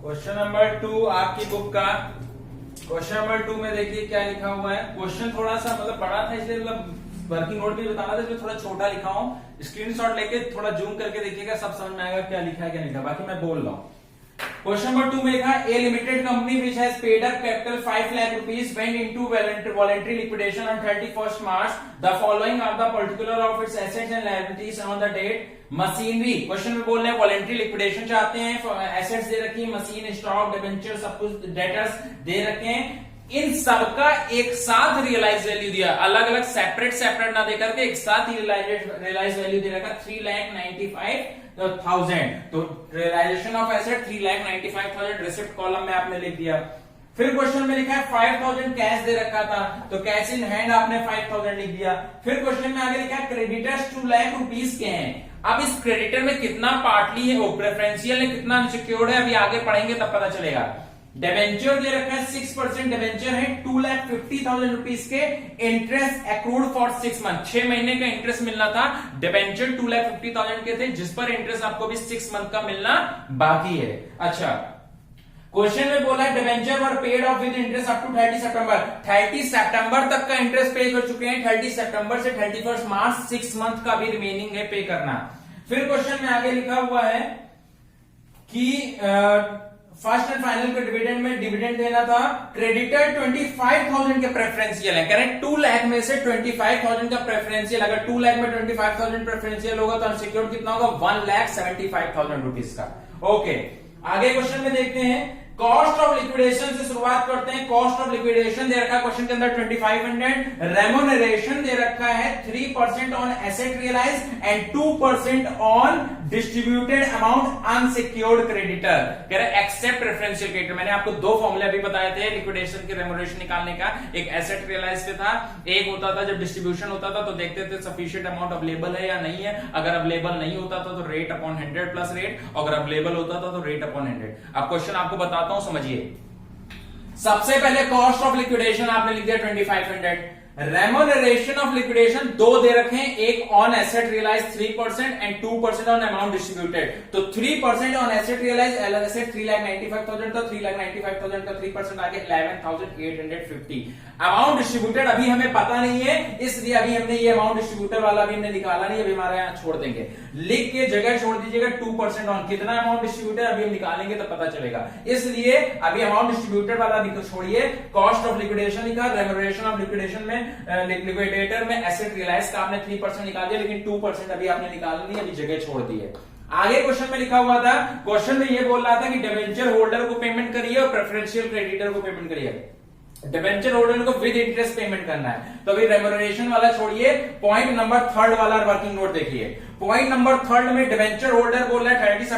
Question number 2 आपकी book का question number 2 में देखिए क्या लिखा हुआ है। क्वेश्चन थोड़ा सा मतलब बड़ा था इसलिए मतलब वर्किंग नोट भी बताना था, इसलिए थोड़ा छोटा लिखा हूं। स्क्रीनशॉट लेके थोड़ा जूम करके देखिएगा, सब समझ में आएगा क्या लिखा है क्या नहीं लिखा। बाकी मैं बोल रहा हूं। क्वेश्चन नंबर 2 में लिखा a limited company which has paid up capital 5 lakh rupees went into voluntary liquidation on 31st March the following are the particular of its assets and liabilities on the date machinery. Question में बोल रहे हैं voluntary liquidation चाहते हैं, assets दे रखी है, machine, stock, debenture, सब कुछ डेटर्स दे रखे हैं। इन सबका एक साथ रियलाइज वैल्यू दिया, अलग अलग सेपरेट ना देकर के एक साथ ही रियलाइज वैल्यू दे रखा 3,95,000। तो realisation of asset 3,95,000 receipt column में आपने लिख दिया। फिर क्वेश्चन में लिखा है 5,000 कैश दे रखा था, तो कैश इन हैंड आपने 5,000 लिख दिया। फिर क्वेश्चन में आगे लिखा है क्रेडिटर्स 2 लाख रुपीस के हैं। अब इस क्रेडिटर में कितना पार्टली है, वो प्रेफरेंशियल है, कितना अनसिक्योर्ड है, अभी आगे पढ़ेंगे तब पता चलेगा। डिबेंचर दे रखा है 6% डिबेंचर है 2,50,000 रुपीस के, इंटरेस्ट एक्रूड फॉर 6 मंथ, 6 महीने का इंटरेस्ट मिलना था। डिबेंचर 2,50,000 के थे जिस पर इंटरेस्ट आपको भी 6 मंथ का मिलना बाकी है। अच्छा, क्वेश्चन में बोला है debenture were paid off with interest up to 30 सितंबर। 30 सितंबर तक का इंटरेस्ट पे कर चुके हैं, 30 सितंबर से 31 मार्च 6 मंथ का भी रिमेनिंग है पे करना। फिर क्वेश्चन में आगे लिखा हुआ है कि फर्स्ट एंड फाइनल के डिविडेंड में डिविडेंड देना था। क्रेडिटर 25,000 के प्रेफरेंशियल है, कह रहे हैं 2 लाख में से 25,000 का प्रेफरेंशियल। अगर 2 लाख में 25,000 प्रेफरेंशियल होगा तो अनसिक्योर्ड कितना होगा 1,75,000 रुपीज का। ओके, आगे क्वेश्चन में देखते हैं। कॉस्ट ऑफ लिक्विडेशन से शुरुआत करते हैं। कॉस्ट ऑफ लिक्विडेशन दे रखा है क्वेश्चन के अंदर 2500। रेमोनरेशन दे रखा है 3% on asset realise and 2% on distributed amount unsecured creditor. कह रहे एक्सेप्ट प्रेफरेंशियल क्रेडिटर। मैंने आपको 2 फॉर्मूले अभी बताए थे लिक्विडेशन के रेमोनरेशन निकालने का। एक एसेट रियलाइज पे था, एक होता था जब डिस्ट्रीब्यूशन होता था तो देखते थे सफिशिएंट अमाउंट अवेलेबल है या नहीं है। अगर अवेलेबल नहीं होता था तो रेट अपॉन 100 प्लस रेट, अगर अवेलेबल होता था तो रेट अपॉन 100। अब क्वेश्चन आपको बताता हूं, समझिए। सबसे पहले कॉस्ट ऑफ लिक्विडेशन आपने लिख दिया 2500। रेमोनरेशन ऑफ लिक्विडेशन 2 दे रखे हैं, एक on asset realise 3% and 2% on amount distributed. तो 3% ऑन एसेट रियलाइज, एसेट 3,95,000 था, 3,95,000 का 3% आगे 11,850। अमाउंट डिस्ट्रीब्यूटेड अभी हमें पता नहीं है, इसलिए अभी हमने ये अमाउंट डिस्ट्रीब्यूटर वाला भी हमने निकाला नहीं, अभी हमारे यहां छोड़ देंगे। लिख के जगह छोड़ दीजिएगा 2% ऑन। कितना अमाउंट डिस्ट्रीब्यूटर अभी हम निकालेंगे तो पता चलेगा, इसलिए अभी अमाउंट डिस्ट्रीब्यूटर वाला भी छोड़िए। कॉस्ट ऑफ लिक्विडेशन लिखा, रेमोनरेशन ऑफ लिक्विडेशन में लिक्विडेटर में एसेट रियलाइज का आपने 3% निकाल दिया, लेकिन 2% अभी आपने निकाल नहीं, अभी जगह छोड़ दी है। आगे क्वेश्चन में लिखा हुआ था, क्वेश्चन में ये बोल रहा था कि डिबेंचर होल्डर को पेमेंट करिए और प्रेफरेंशियल क्रेडिटर को पेमेंट करिए। डिबेंचर होल्डर को विद इंटरेस्ट पेमेंट करना है, तो अभी रेमोनरेशन वाला छोड़िए। पॉइंट नंबर 3 वाला वर्किंग नोट देखिए। पॉइंट नंबर 3 में डिबेंचर होल्डर बोल रहा है 30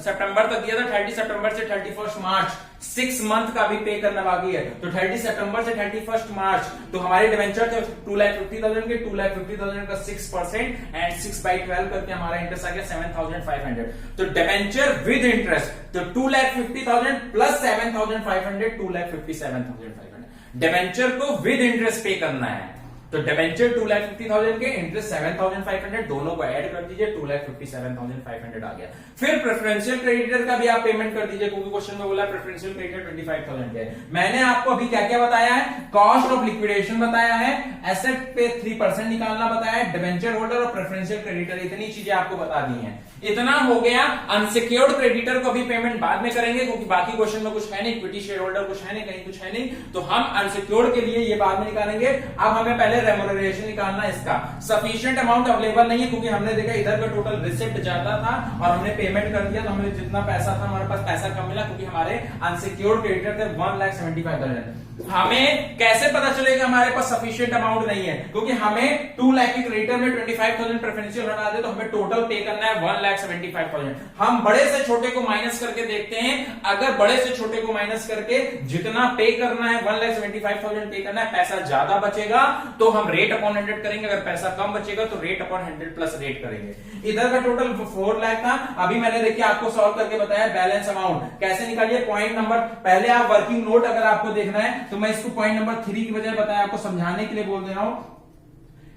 सितंबर तक दिया था, 30 सितंबर से 31 मार्च 6 मंथ का भी पे करना बाकी है। तो 30 सितंबर से 31 मार्च तो हमारे डिबेंचर थे 2,50,000 के, 2,50,000 का 6% एंड 6/12 करके हमारा इंटरेस्ट आ गया 7,500। तो डिबेंचर विद इंटरेस्ट तो 2,50,000 प्लस 7,500, 2,57,500। डिबेंचर को विद इंटरेस्ट पे करना है, तो डिबेंचर 2,50,000 के, इंटरेस्ट 7,500, दोनों को ऐड कर दीजिए, 2,57,500 आ गया। फिर प्रेफरेंशियल क्रेडिटर का भी आप पेमेंट कर दीजिए, क्योंकि क्वेश्चन में बोला प्रेफरेंशियल क्रेडिटर 25,000 है। मैंने आपको अभी क्या क्या बताया है, कॉस्ट ऑफ लिक्विडेशन बताया है, एसेट पे 3% निकालना बताया है, डिबेंचर होल्डर और प्रेफरेंशियल क्रेडिटर, इतनी चीजें आपको बता दी है। इतना हो गया। अनसिक्योर्ड क्रेडिटर को भी पेमेंट बाद में करेंगे, क्योंकि बाकी क्वेश्चन में कुछ है नहीं, इक्विटी शेयर होल्डर कुछ है नहीं, कहीं कुछ है नहीं, तो हम अनसिक्योर्ड के लिए ये बाद में निकालेंगे। अब हमें पहले रेमोनरेशन निकालना, इसका सफिशिएंट अमाउंट अवेलेबल नहीं है, क्योंकि हमने देखा इधर का टोटल रिसिप्ट ज्यादा था और हमने पेमेंट कर दिया, तो हमें जितना पैसा था हमारे पास पैसा कम मिला, क्योंकि हमारे अनसिक्योर्ड क्रेडिटर थे 1,75,000। हमें कैसे पता चलेगा हमारे पास सफिशिएंट अमाउंट नहीं है, क्योंकि हमें 2 लाख के क्रेडिटर में 25,000 प्रेफरेंशियल हटा दे तो हमें टोटल पे करना है 1,75,000। हम बड़े से छोटे को माइनस करके देखते हैं, अगर बड़े से छोटे को माइनस करके जितना पे करना है 1,75,000 पे करना है, पैसा ज्यादा बचेगा तो हम रेट अपॉन 100 करेंगे, अगर पैसा कम बचेगा तो रेट अपॉन 100 प्लस रेट करेंगे। इधर का टोटल 4 लाख था, अभी मैंने देखिए आपको सॉल्व करके बताया बैलेंस अमाउंट कैसे निकालिए। पॉइंट नंबर पहले आप वर्किंग नोट अगर आपको देखना है तो मैं इसको पॉइंट नंबर 3 की वजह बताया, आपको समझाने के लिए बोल दे रहा हूं।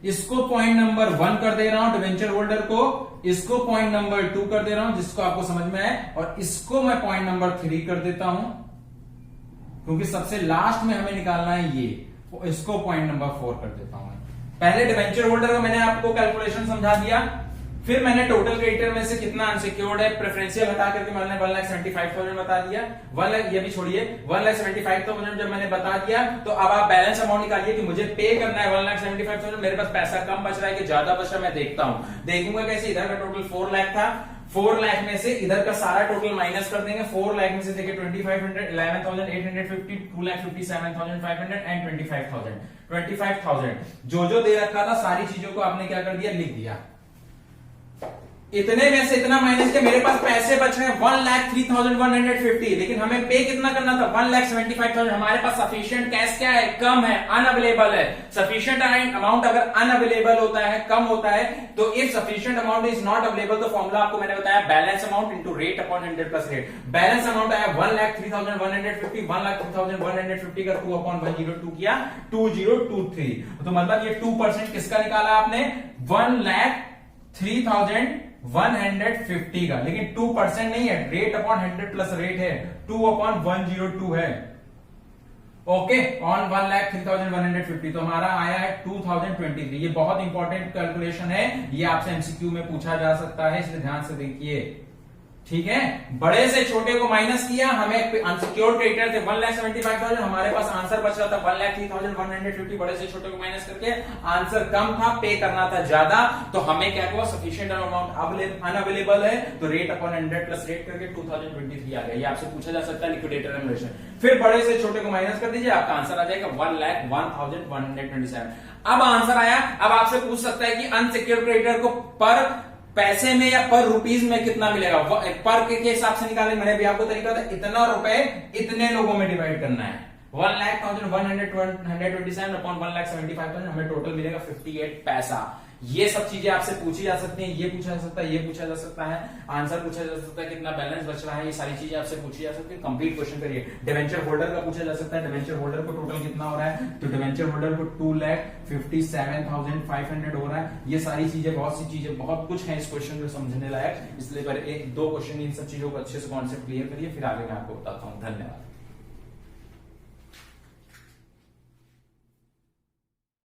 इसको पॉइंट नंबर 1 कर दे रहा हूं डिवेंचर होल्डर को, इसको पॉइंट नंबर 2 कर दे रहा हूं जिसको आपको समझ में आए, और इसको मैं पॉइंट नंबर 3 कर देता हूं क्योंकि सबसे लास्ट में हमें निकालना है ये, इसको पॉइंट नंबर 4 कर देता हूं। पहले डिवेंचर होल्डर का मैंने आपको कैलकुलेशन समझा दिया, फिर मैंने टोटल क्रेडिटर में से कितना अनसिक्योर्ड है प्रेफरेंशियल हटा करके मैंने 1,75,000 बता दिया। 1 लाख ये भी छोड़िए, 1,75,000 जब मैंने बता दिया तो अब आप बैलेंस अमाउंट निकालिए कि मुझे पे करना है 1,75,000, मेरे पास पैसा कम बच रहा है कि ज्यादा बच रहा है, मैं देखता हूं। देखूंगा कैसे, इधर का टोटल 4 लाख था, 4 लाख में से इधर का सारा टोटल माइनस कर देंगे। 4 लाख में से देखिए 2,500, 11,850, 2,57,500 एंड 25,000 जो दे रखा था सारी चीजों को आपने क्या कर दिया, लिख दिया। इतने में से इतना माइनस के मेरे पास पैसे बच रहे हैं 1,03,150, लेकिन हमें पे कितना करना था 1,75,000। हमारे पास सफिशिएंट कैश क्या है, कम है, अनअवेलेबल है। सफिशिएंट अमाउंट अगर अनअवेलेबल होता है, कम होता है, तो if sufficient amount is not available तो फॉर्मूला आपको मैंने बताया balance amount into rate upon 100 plus rate. Balance amount आया 1,03,150, 1,03,150 का 2 अपॉन 102 किया 2023। तो मतलब ये 2% किसका निकाला आपने, 1,03,150 का, लेकिन 2% नहीं है, रेट अपॉन 100 प्लस रेट है, 2 अपॉन 102 है। ओके, ऑन 1,03,150 तो हमारा आया है 2023। ये बहुत इंपॉर्टेंट कैलकुलेशन है, ये आपसे एमसीक्यू में पूछा जा सकता है, इसलिए ध्यान से देखिए, ठीक है। बड़े से छोटे को माइनस किया, हमें अनसिक्योर्ड क्रेडिटर थे 1,75,000, हमारे पास आंसर बच रहा था 1,03,150, बड़े से छोटे को माइनस करके आंसर कम था, पे करना था ज्यादा, तो हमें क्या हुआ, सफिशिएंट अमाउंट अनअवेलेबल है, तो रेट अपॉन 100 प्लस रेट करके 2023 आ गया। ये आपसे पूछा जा सकता है लिक्विडेटर रेमुनरेशन। फिर बड़े से छोटे को माइनस कर दीजिए, आपका आंसर आ जाएगा 1,01,127। अब आंसर आया, अब आपसे पूछ सकता है कि अनसिक्योर्ड क्रेडिटर को पर पैसे में या पर रुपीज में कितना मिलेगा, पर के हिसाब से निकालने, मैंने भी आपको तरीका था, इतना रुपए इतने लोगों में डिवाइड करना है। 1,01,127 अपॉन 1,75,000 हमें टोटल मिलेगा 58 पैसा। ये सब चीजें आपसे पूछी जा सकती हैं, ये पूछा जा सकता है, ये पूछा जा सकता है, आंसर पूछा जा सकता है, कितना बैलेंस बच रहा है, ये सारी चीजें आपसे पूछी जा सकती है। कंप्लीट क्वेश्चन करिए। डिवेंचर होल्डर का पूछा जा सकता है, डिवेंचर होल्डर को टोटल कितना हो रहा है, तो डिवेंचर होल्डर को 2,57,500 हो रहा है। ये सारी चीजें, बहुत सी चीजें, बहुत कुछ है इस क्वेश्चन को समझने लायक, इसलिए 1-2 क्वेश्चन इन सब चीजों को अच्छे से कॉन्सेप्ट क्लियर करिए, फिर आगे मैं आपको बताता हूँ। धन्यवाद।